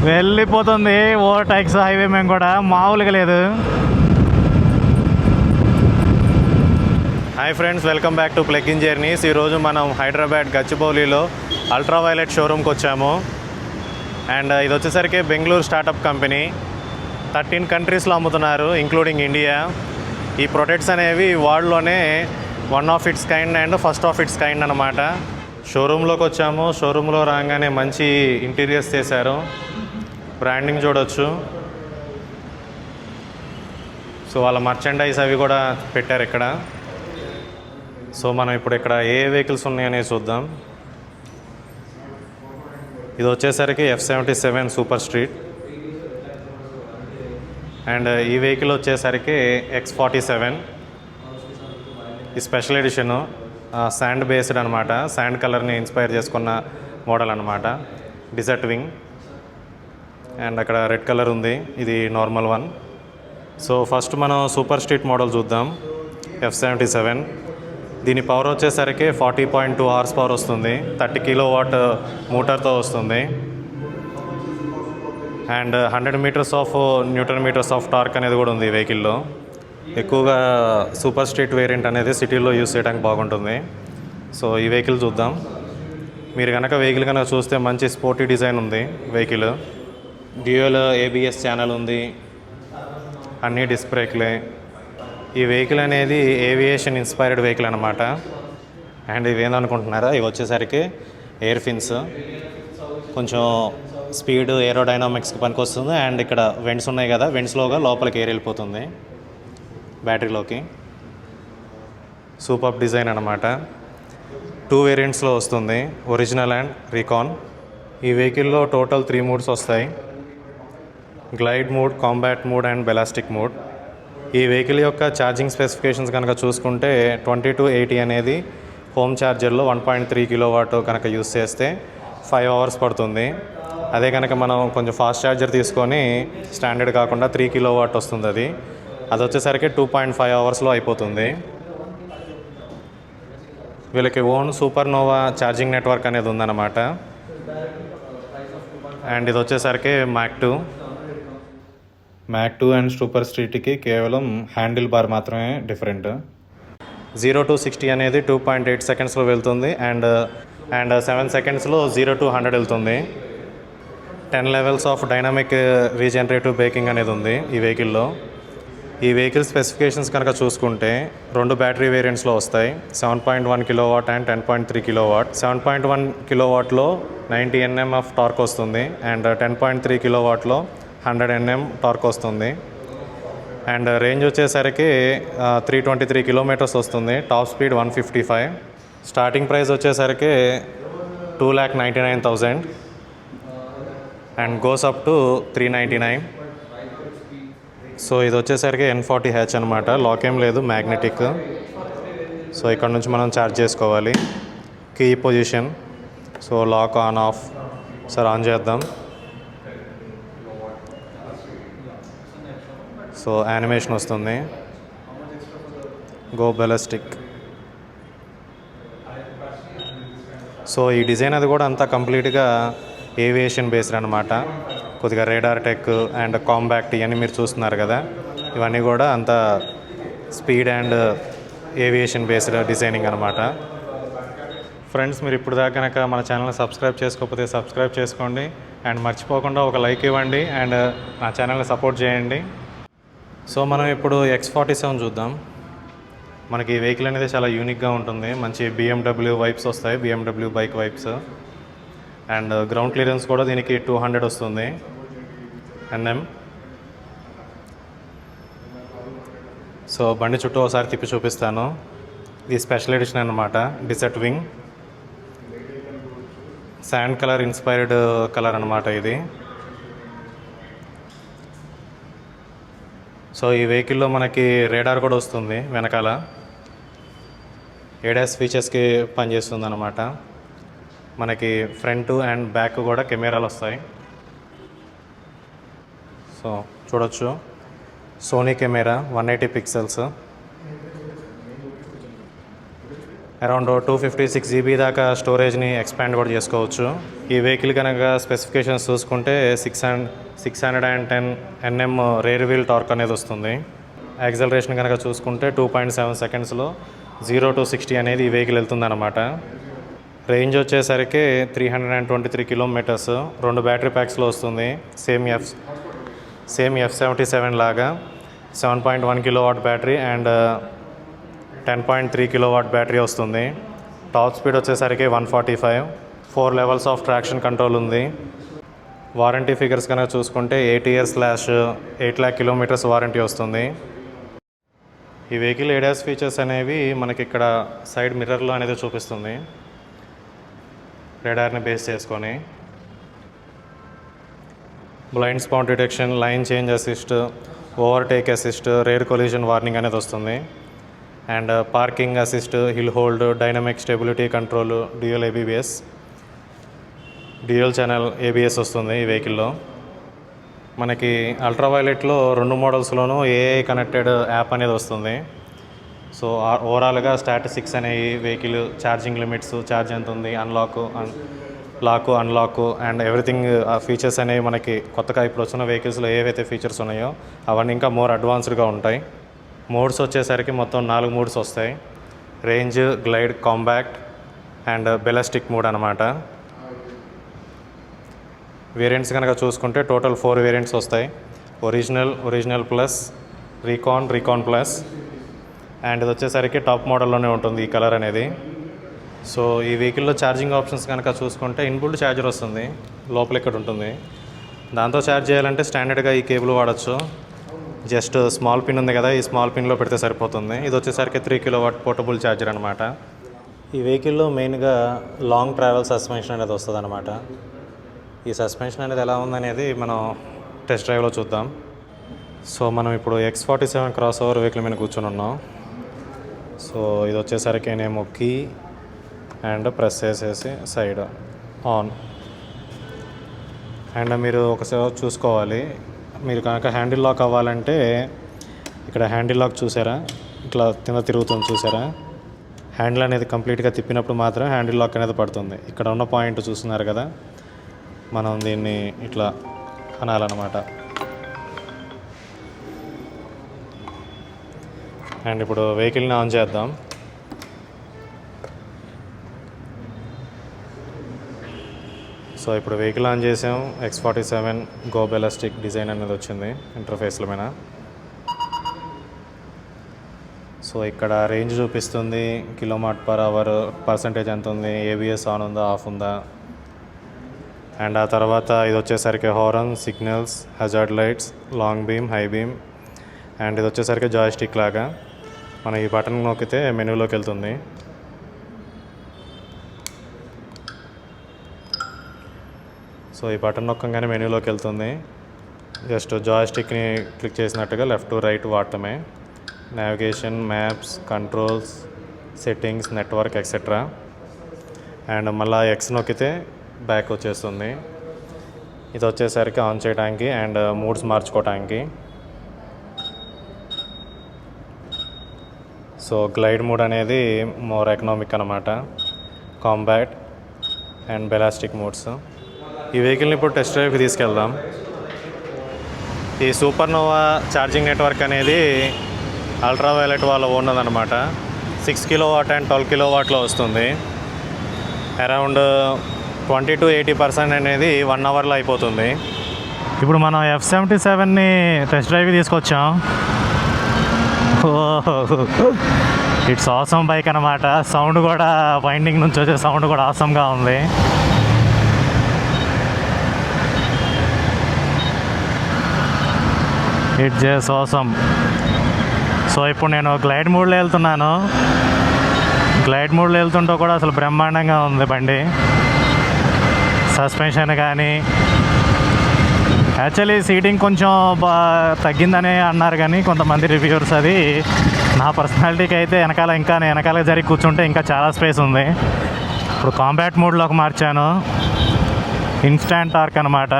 వెళ్ళిపోతుంది overtakes highway మేము కూడా మామూలుగా లేదు. Hi friends, welcome back to plug in journeys. ఈరోజు మనం హైదరాబాద్ గచ్చిబౌలిలో అల్ట్రావైలెట్ షోరూమ్కి వచ్చాము. అండ్ ఇది వచ్చేసరికి బెంగళూరు స్టార్టప్ కంపెనీ. 13 కంట్రీస్లో అమ్ముతున్నారు, ఇంక్లూడింగ్ ఇండియా. ఈ ప్రొడక్ట్స్ అనేవి వరల్డ్లోనే one of its kind and first of its kind అనమాట. షోరూంలోకి వచ్చాము. షోరూంలో రాగానే మంచి ఇంటీరియర్స్ చేశారు, బ్రాండింగ్ చూడొచ్చు. సో వాళ్ళ మర్చెండైజ్ అవి కూడా పెట్టారు ఇక్కడ. సో మనం ఇప్పుడు ఇక్కడ ఏ వెహికల్స్ ఉన్నాయని చూద్దాం. ఇది వచ్చేసరికి F77 సూపర్ స్ట్రీట్. అండ్ ఈ వెహికల్ వచ్చేసరికి X47. ఈ స్పెషల్ ఎడిషను శాండ్ బేస్డ్ అనమాట. శాండ్ కలర్ని ఇన్స్పైర్ చేసుకున్న మోడల్ అనమాట. Desert wing. అండ్ అక్కడ రెడ్ కలర్ ఉంది, ఇది నార్మల్ వన్. సో ఫస్ట్ మనం సూపర్ స్ట్రీట్ మోడల్ చూద్దాం. F77. దీని పవర్ వచ్చేసరికి 40.2 హార్స్ పవర్ వస్తుంది. 30 కిలోవాట్ మోటార్తో వస్తుంది. And 100 metres of newton metres of torque అనేది కూడా ఉంది ఈ వెహికల్లో. ఎక్కువగా సూపర్ స్ట్రీట్ వేరియంట్ అనేది సిటీలో యూస్ చేయడానికి బాగుంటుంది. సో ఈ వెహికల్ చూద్దాం. మీరు కనుక వెహికల్ కనుక చూస్తే మంచి స్పోర్టీ డిజైన్ ఉంది వెహికల్. డ్యూయల్ ABS ఛానల్ ఉంది, అన్ని డిస్క్ బ్రేక్లే. ఈ వెహికల్ అనేది ఏవియేషన్ ఇన్స్పైర్డ్ వెహికల్ అనమాట. అండ్ ఇవి ఏందనుకుంటున్నారా, ఇవి వచ్చేసరికి ఎయిర్ ఫిన్స్. కొంచెం స్పీడ్ ఏరోడైనామిక్స్కి పనికొస్తుంది. అండ్ ఇక్కడ వెంట్స్ ఉన్నాయి కదా, వెంట్స్లోగా లోపలికి ఎయిర్ వెళ్ళిపోతుంది బ్యాటరీలోకి. సూపర్ డిజైన్ అనమాట. 2 వేరియంట్స్లో వస్తుంది, ఒరిజినల్ అండ్ రీకాన్. ఈ వెహికల్లో టోటల్ 3 మోడ్స్ వస్తాయి: glide mode, combat mode and ballistic mode. ఈ వెహికల్ యొక్క ఛార్జింగ్ స్పెసిఫికేషన్స్ కనుక చూసుకుంటే 20 to 80 అనేది హోమ్ ఛార్జర్లో 1.3 కిలోవాట్ కనుక యూస్ చేస్తే 5 అవర్స్ పడుతుంది. అదే కనుక మనం కొంచెం ఫాస్ట్ ఛార్జర్ తీసుకొని స్టాండర్డ్ కాకుండా 3 కిలోవాట్ వస్తుంది. అది వచ్చేసరికి 2.5 అవర్స్లో అయిపోతుంది. వీళ్ళకి own super nova charging network అనేది ఉందన్నమాట. అండ్ ఇది వచ్చేసరికి మ్యాక్ 2 అండ్ సూపర్ స్ట్రీట్కి కేవలం హ్యాండిల్ బార్ మాత్రమే డిఫరెంట్. 0 to 60 అనేది 2.8 సెకండ్స్లో వెళ్తుంది. అండ్ 7 సెకండ్స్లో 0 to 100 వెళ్తుంది. 10 levels of dynamic regenerative braking అనేది ఉంది ఈ వెహికల్లో. ఈ వెహికల్ స్పెసిఫికేషన్స్ కనుక చూసుకుంటే 2 బ్యాటరీ వేరియంట్స్లో వస్తాయి: 7.1 kilowatt and 10.3 kilowatt. 7.1 కిలోవాట్లో 90 Nm of torque వస్తుంది. అండ్ 10.3 కిలోవాట్లో 100 Nm టార్క్ వస్తుంది. అండ్ రేంజ్ వచ్చేసరికి 323 కిలోమీటర్స్ వస్తుంది. Top speed 155. స్టార్టింగ్ ప్రైస్ వచ్చేసరికి 2,99,000 and goes up to 399. So ఇది వచ్చేసరికి N40H అనమాట. లాక్ ఏం లేదు, మ్యాగ్నెటిక్. సో ఇక్కడ నుంచి మనం ఛార్జ్ చేసుకోవాలి. Key position. So lock on off. Sir on చేద్దాం. సో యానిమేషన్ వస్తుంది. Go ballistic. సో ఈ డిజైన్ అది కూడా అంతా కంప్లీట్గా ఏవియేషన్ బేస్డ్ అనమాట. కొద్దిగా రేడార్ టెక్ అండ్ కాంబాక్ట్ ఇవన్నీ మీరు చూస్తున్నారు కదా, ఇవన్నీ కూడా అంతా speed and aviation based designing అనమాట. ఫ్రెండ్స్, మీరు ఇప్పుడు దాకా కనుక మన ఛానల్ని సబ్స్క్రైబ్ చేసుకోకపోతే సబ్స్క్రైబ్ చేసుకోండి. అండ్ మర్చిపోకుండా ఒక లైక్ ఇవ్వండి అండ్ నా ఛానల్ని సపోర్ట్ చేయండి. సో మనం ఇప్పుడు X47 చూద్దాం. మనకి ఈ వెహికల్ అనేది చాలా యూనిక్గా ఉంటుంది. మంచి BMW వైబ్స్ వస్తాయి, BMW bike vibes. And ground clearance కూడా దీనికి 200 వస్తుంది Nm. సో బండి చుట్టూ ఒకసారి తిప్పి చూపిస్తాను. ఇది స్పెషల్ ఎడిషన్ అనమాట. Desert wing. Sand colour inspired colour అనమాట ఇది. సో ఈ వెహికల్లో మనకి రేడార్ కూడా వస్తుంది వెనకాల. ADAS ఫీచర్స్కి పనిచేస్తుంది అనమాట. మనకి ఫ్రంట్ అండ్ బ్యాక్ కూడా కెమెరాలు వస్తాయి. సో చూడొచ్చు, Sony camera 180 pixels. Around 256 GB దాకా స్టోరేజ్ని ఎక్స్పాండ్ కూడా చేసుకోవచ్చు. ఈ వెహికల్ కనుక స్పెసిఫికేషన్స్ చూసుకుంటే 610 Nm రేర్ వీల్ టార్క్ అనేది వస్తుంది. యాక్సలరేషన్ కనుక చూసుకుంటే 2.7 సెకండ్స్లో 0 to 60 అనేది ఈ వెహికల్ వెళ్తుందన్నమాట. రేంజ్ వచ్చేసరికి 323 కిలోమీటర్స్. 2 బ్యాటరీ ప్యాక్స్లో వస్తుంది. సేమ్ F77 లాగా 7.1 kilowatt battery and 10.3 kilowatt battery వస్తుంది. టాప్ స్పీడ్ వచ్చేసరికి 145. 4 లెవెల్స్ ఆఫ్ ట్రాక్షన్ కంట్రోల్ ఉంది. వారంటీ ఫిగర్స్ కనుక చూసుకుంటే 8 years / 8 lakh కిలోమీటర్స్ వారంటీ వస్తుంది. ఈ వెహికల్ ADAS ఫీచర్స్ అనేవి మనకి ఇక్కడ సైడ్ మిర్రర్లో అనేది చూపిస్తుంది, రాడార్ని బేస్ చేసుకొని. Blind spot detection, line change assist, overtake assist, rare collision warning అనేది వస్తుంది. And parking assist, hill hold, dynamic stability control, dual channel ABS వస్తుంది ఈ వెహికల్లో. మనకి అల్ట్రావైలెట్లో 2 మోడల్స్లోనూ AI కనెక్టెడ్ యాప్ అనేది వస్తుంది. సో ఓవరాల్గా స్టాటిస్టిక్స్ అనేవి, వెహికల్ ఛార్జింగ్ లిమిట్స్, ఛార్జ్ ఎంత ఉంది, అన్లాక్ అండ్ ఎవ్రీథింగ్ ఫీచర్స్ అనేవి మనకి కొత్తగా ఇప్పుడు వచ్చిన వెహికల్స్లో ఏవైతే ఫీచర్స్ ఉన్నాయో అవన్నీ ఇంకా మోర్ అడ్వాన్స్డ్గా ఉంటాయి. మోడ్స్ వచ్చేసరికి మొత్తం 4 మోడ్స్ వస్తాయి. Range, glide, compact and ballistic mode అనమాట. వేరియంట్స్ కనుక చూసుకుంటే టోటల్ 4 వేరియంట్స్ వస్తాయి. Original plus, recon plus and ఇది వచ్చేసరికి టాప్ మోడల్లోనే ఉంటుంది ఈ కలర్ అనేది. సో ఈ వెహికల్లో ఛార్జింగ్ ఆప్షన్స్ కనుక చూసుకుంటే ఇన్బుల్ట్ ఛార్జర్ వస్తుంది, లోపల ఇక్కడ ఉంటుంది. దాంతో ఛార్జ్ చేయాలంటే స్టాండర్డ్గా ఈ కేబుల్ వాడచ్చు. జస్ట్ స్మాల్ పిన్ ఉంది కదా, ఈ స్మాల్ పిన్లో పెడితే సరిపోతుంది. ఇది వచ్చేసరికి 3 kilowatt పోర్టబుల్ ఛార్జర్ అనమాట. ఈ వెహికల్లో మెయిన్గా లాంగ్ ట్రావెల్ సస్పెన్షన్ అనేది వస్తుంది అనమాట. ఈ సస్పెన్షన్ అనేది ఎలా ఉందనేది మనం టెస్ట్ డ్రైవ్లో చూద్దాం. సో మనం ఇప్పుడు X47 క్రాస్ ఓవర్ వెహికల్ మీద కూర్చొని ఉన్నాం. సో ఇది వచ్చేసరికి నేను కీ అండ్ ప్రెస్ చేసేసి సైడ్ ఆన్. అండ్ మీరు ఒకసారి చూసుకోవాలి, మీరు కనుక హ్యాండిల్ లాక్ అవ్వాలంటే ఇక్కడ హ్యాండిల్ లాక్ చూసారా, ఇట్లా కింద తిరుగుతుంది చూసారా. హ్యాండిల్ అనేది కంప్లీట్గా తిప్పినప్పుడు మాత్రం హ్యాండిల్ లాక్ అనేది పడుతుంది. ఇక్కడ ఉన్న పాయింట్ చూస్తున్నారు కదా, మనం దీన్ని ఇట్లా అనాలన్నమాట. అండ్ ఇప్పుడు వెహికల్ని ఆన్ చేద్దాం. సో ఇప్పుడు వెహికల్ ఆన్ చేసాం. X47 గో బెలాస్టిక్ డిజైన్ అనేది వచ్చింది ఇంటర్ఫేస్ల మీద. సో ఇక్కడ రేంజ్ చూపిస్తుంది, km/h పర్సంటేజ్ ఎంత ఉంది, ABS ఆన్ ఉందా ఆఫ్ ఉందా. అండ్ ఆ తర్వాత ఇది వచ్చేసరికి horn, signals, hazard lights, long beam, high beam and ఇది వచ్చేసరికి జాయ్స్టిక్ లాగా. మనం ఈ బటన్ నొక్కితే మెనూలోకి వెళ్తుంది. సో ఈ బటన్ నొక్కగానే మెనూలోకి వెళ్తుంది. జస్ట్ జాయ్స్టిక్ని క్లిక్ చేసినట్టుగా లెఫ్ట్ టు రైట్ వాడటమే. Navigation, maps, controls, settings, network etcetera. And మళ్ళీ X నొక్కితే బ్యాక్ వచ్చేస్తుంది. ఇది వచ్చేసరికి ఆన్ చేయడానికి అండ్ మూడ్స్ మార్చుకోవడానికి. సో గ్లైడ్ మోడ్ అనేది మోర్ ఎకనామిక్ అనమాట, కాంపాక్ట్ అండ్ బెలాస్టిక్ మోడ్స్. ఈ వెహికల్ని ఇప్పుడు టెస్ట్ డ్రైవ్కి తీసుకెళ్దాం. ఈ సూపర్నోవా ఛార్జింగ్ నెట్వర్క్ అనేది అల్ట్రావైలెట్ వాళ్ళ ఓన్నదనమాట. 6 kilowatt అండ్ 12 kilowattలో వస్తుంది. అరౌండ్ 20 to 80% అనేది 1 hourలో అయిపోతుంది. ఇప్పుడు మనం F77ని టెస్ట్ డ్రైవ్కి తీసుకొచ్చాం. ఇట్స్ ఆసమ్ బైక్ అనమాట. సౌండ్ కూడా వైండింగ్ నుంచి వచ్చే సౌండ్ కూడా ఆసమ్గా ఉంది. It's just awesome. సో ఇప్పుడు నేను గ్లైడ్ మోడ్లో వెళ్తున్నాను. గ్లైడ్ మోడ్లో వెళ్తుంటే కూడా అసలు బ్రహ్మాండంగా ఉంది బండి. సస్పెన్షన్ కానీ యాక్చువల్లీ సీటింగ్ కొంచెం తగ్గిందని అన్నారు కానీ కొంతమంది రివ్యూవర్స్. అది నా పర్సనాలిటీకి అయితే వెనకాల జరిగి కూర్చుంటే ఇంకా చాలా స్పేస్ ఉంది. ఇప్పుడు కాంపాక్ట్ మోడ్లోకి మార్చాను. ఇన్స్టాంట్ టార్క్ అనమాట.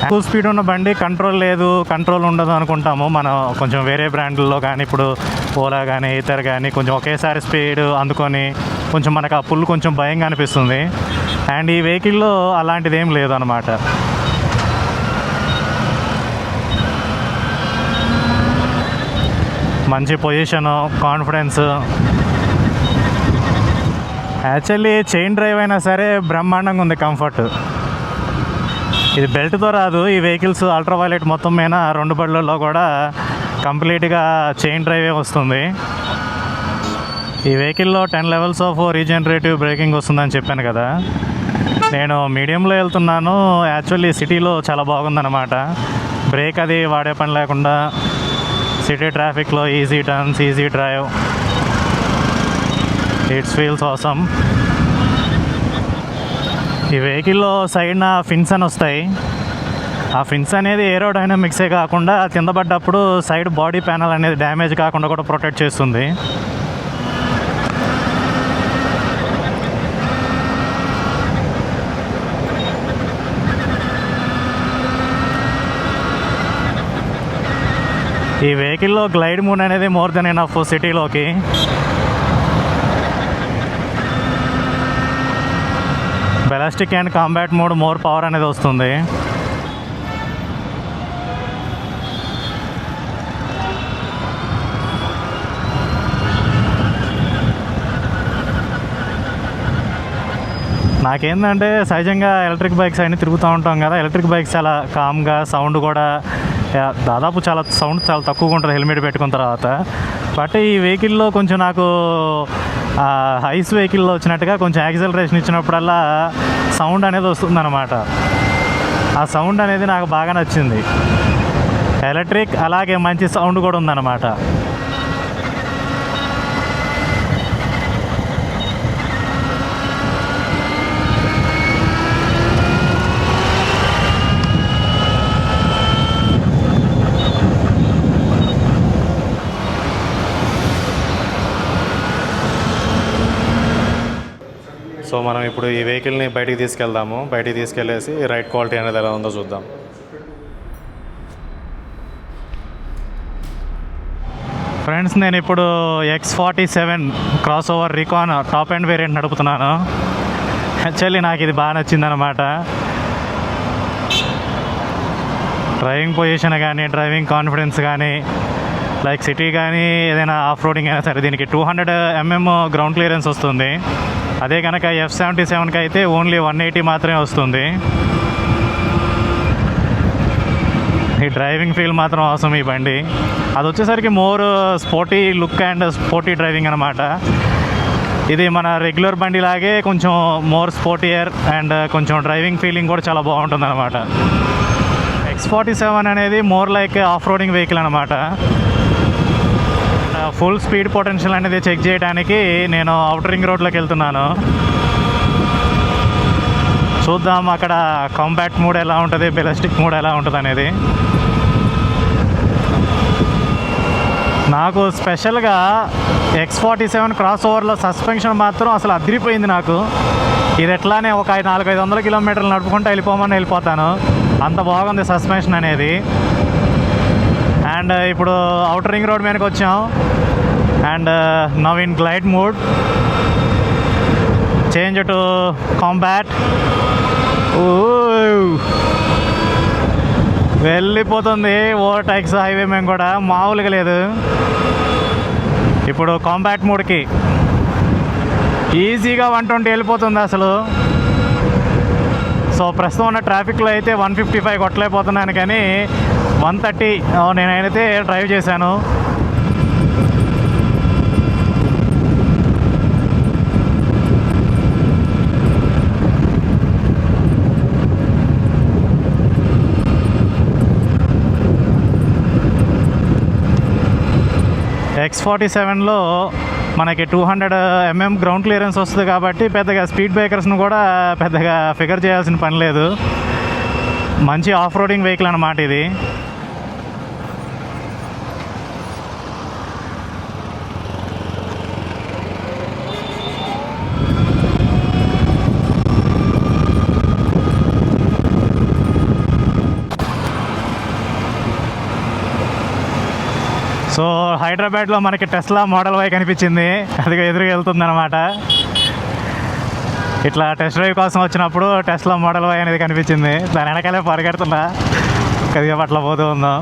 ఎక్కువ స్పీడ్ ఉన్న బండి కంట్రోల్ ఉండదు అనుకుంటాము మనం కొంచెం వేరే బ్రాండ్లలో కానీ, ఇప్పుడు ఓలా కానీ ఈథర్ కానీ కొంచెం ఒకేసారి స్పీడ్ అందుకొని కొంచెం మనకు ఆ పుల్ కొంచెం భయంగా అనిపిస్తుంది. అండ్ ఈ వెహికల్లో అలాంటిది ఏం లేదు అనమాట. మంచి position, confidence. Actually chain drive అయినా సరే బ్రహ్మాండంగా ఉంది, కంఫర్ట్. ఇది బెల్ట్తో రాదు. ఈ వెహికల్స్ అల్ట్రావైలెట్ మొత్తం మీద 2 బండ్లలో కూడా కంప్లీట్గా చైన్ డ్రైవే వస్తుంది. ఈ వెహికల్లో 10 లెవెల్స్ ఆఫ్ రీజనరేటివ్ బ్రేకింగ్ వస్తుందని చెప్పాను కదా. నేను మీడియంలో వెళ్తున్నాను. యాక్చువల్లీ సిటీలో చాలా బాగుందన్నమాట. బ్రేక్ అది వాడే పని లేకుండా సిటీ ట్రాఫిక్లో easy turns, easy drive. It's feels awesome. ఈ వెహికల్లో సైడ్న ఫిన్స్ అని వస్తాయి. ఆ ఫిన్స్ అనేది ఏరోడైనమిక్సే కాకుండా కింద పడ్డప్పుడు సైడ్ బాడీ ప్యానల్ అనేది డ్యామేజ్ కాకుండా కూడా ప్రొటెక్ట్ చేస్తుంది. ఈ వెహికల్లో గ్లైడ్ మోడ్ అనేది మోర్ దెన్ ఎనఫ్ సిటీలోకి. Ballistic and combat mode more power అనేది వస్తుంది. నాకేంటంటే సహజంగా ఎలక్ట్రిక్ బైక్స్ అన్నీ తిరుగుతూ ఉంటాం కదా. ఎలక్ట్రిక్ బైక్స్ చాలా కామ్గా, సౌండ్ కూడా దాదాపు సౌండ్ చాలా తక్కువగా ఉంటుంది హెల్మెట్ పెట్టుకున్న తర్వాత. బట్ ఈ వెహికల్లో కొంచెం నాకు హైస్ వెహికల్లో వచ్చినట్టుగా కొంచెం యాక్సిలరేషన్ ఇచ్చినప్పుడల్లా సౌండ్ అనేది వస్తుందన్నమాట. ఆ సౌండ్ అనేది నాకు బాగా నచ్చింది. ఎలక్ట్రిక్ అలాగే మంచి సౌండ్ కూడా ఉందన్నమాట. సో మనం ఇప్పుడు ఈ వెహికల్ని బయటికి తీసుకెళ్దాము. బయటికి తీసుకెళ్ళేసి రైడ్ క్వాలిటీ అనేది ఎలా ఉందో చూద్దాం. ఫ్రెండ్స్, నేను ఇప్పుడు X47 cross over recon top end variant నడుపుతున్నాను. యాక్చువల్లీ నాకు ఇది బాగా నచ్చిందనమాట. డ్రైవింగ్ పొజిషన్ కానీ, డ్రైవింగ్ కాన్ఫిడెన్స్ కానీ, లైక్ సిటీ కానీ ఏదైనా ఆఫ్ రోడింగ్ అయినా సరే దీనికి 200 mm గ్రౌండ్ క్లియరెన్స్ వస్తుంది. అదే కనుక F77కి అయితే ఓన్లీ 180 మాత్రమే వస్తుంది. ఈ డ్రైవింగ్ ఫీల్ మాత్రం అవసరం ఈ బండి. అది వచ్చేసరికి more sporty look and sporty driving అనమాట. ఇది మన రెగ్యులర్ బండి లాగే కొంచెం మోర్ స్పోర్టియర్ అండ్ కొంచెం డ్రైవింగ్ ఫీలింగ్ కూడా చాలా బాగుంటుంది అనమాట. X47 అనేది more like off roading vehicle అనమాట. ఫుల్ స్పీడ్ పొటెన్షియల్ అనేది చెక్ చేయడానికి నేను అవుటర్ రింగ్ రోడ్లోకి వెళ్తున్నాను. చూద్దాం అక్కడ కాంపాక్ట్ మోడ్ ఎలా ఉంటుంది, బెలాస్టిక్ మోడ్ ఎలా ఉంటుంది అనేది. నాకు స్పెషల్గా X47 క్రాస్ ఓవర్లో సస్పెన్షన్ మాత్రం అసలు అదిరిపోయింది నాకు. ఇది ఎట్లానే ఒక 400-500 కిలోమీటర్లు నడుపుకుంటూ వెళ్ళిపోతాను. అంత బాగుంది సస్పెన్షన్ అనేది. అండ్ ఇప్పుడు అవుటర్ రింగ్ రోడ్ మీదకి వచ్చాం. And now in glide mode, change to compact. వెళ్ళిపోతుంది ఓవర్టేక్స్ హైవే మేము కూడా మామూలుగా లేదు. ఇప్పుడు కాంపాక్ట్ మోడ్కి ఈజీగా 120 వెళ్ళిపోతుంది అసలు. సో ప్రస్తుతం ఉన్న ట్రాఫిక్లో అయితే 155 కొట్టలేకపోతున్నాను, కానీ 130 నేనైతే డ్రైవ్ చేశాను. X47లో మనకి 200 mm గ్రౌండ్ క్లియరెన్స్ వస్తుంది కాబట్టి పెద్దగా స్పీడ్ బ్రేకర్స్ను కూడా పెద్దగా ఫిగర్ చేయాల్సిన పని లేదు. మంచి ఆఫ్ రోడింగ్ వెహికల్ అన్నమాట ఇది. సో హైదరాబాద్లో మనకి టెస్లా మోడల్ వై కనిపించింది, అది ఎదురుగా వెళ్తుంది అనమాట. ఇట్లా టెస్ట్ డ్రైవ్ కోసం వచ్చినప్పుడు టెస్లా మోడల్ వై అనేది కనిపించింది, దాని వెనకాలే పరిగెడుతున్నా, కొద్దిగా అట్లా పోతూ ఉందాం.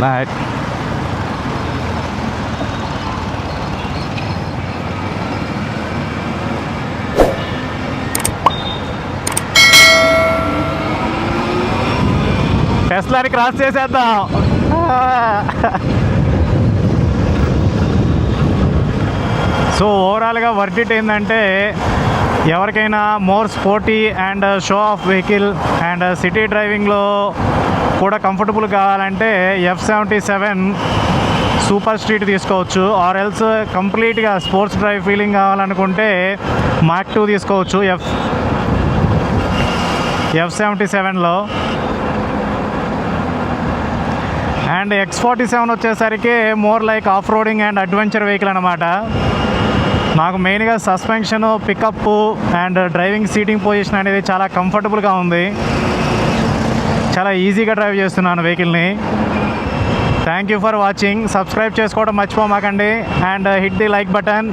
Light. టెస్లాని క్రాస్ చేసేద్దాం. సో ఓవరాల్గా వర్డిట్ ఏంటంటే, ఎవరికైనా more sporty and show off vehicle and city డ్రైవింగ్లో కూడా కంఫర్టబుల్ కావాలంటే F77 సూపర్ స్ట్రీట్ తీసుకోవచ్చు. ఆర్ ఎల్స్ కంప్లీట్గా స్పోర్ట్స్ డ్రైవ్ ఫీలింగ్ కావాలనుకుంటే మాక్ 2 తీసుకోవచ్చు F77లో. అండ్ X47 వచ్చేసరికి more like off roading and adventure vehicle అనమాట. నాకు మెయిన్గా suspension, pickup and driving seating position అనేది చాలా కంఫర్టబుల్గా ఉంది. చాలా ఈజీగా డ్రైవ్ చేస్తున్నాను వెహికల్ని. Thank you for watching. Subscribe చేసుకోవడం మర్చిపోమాకండి and hit the like button.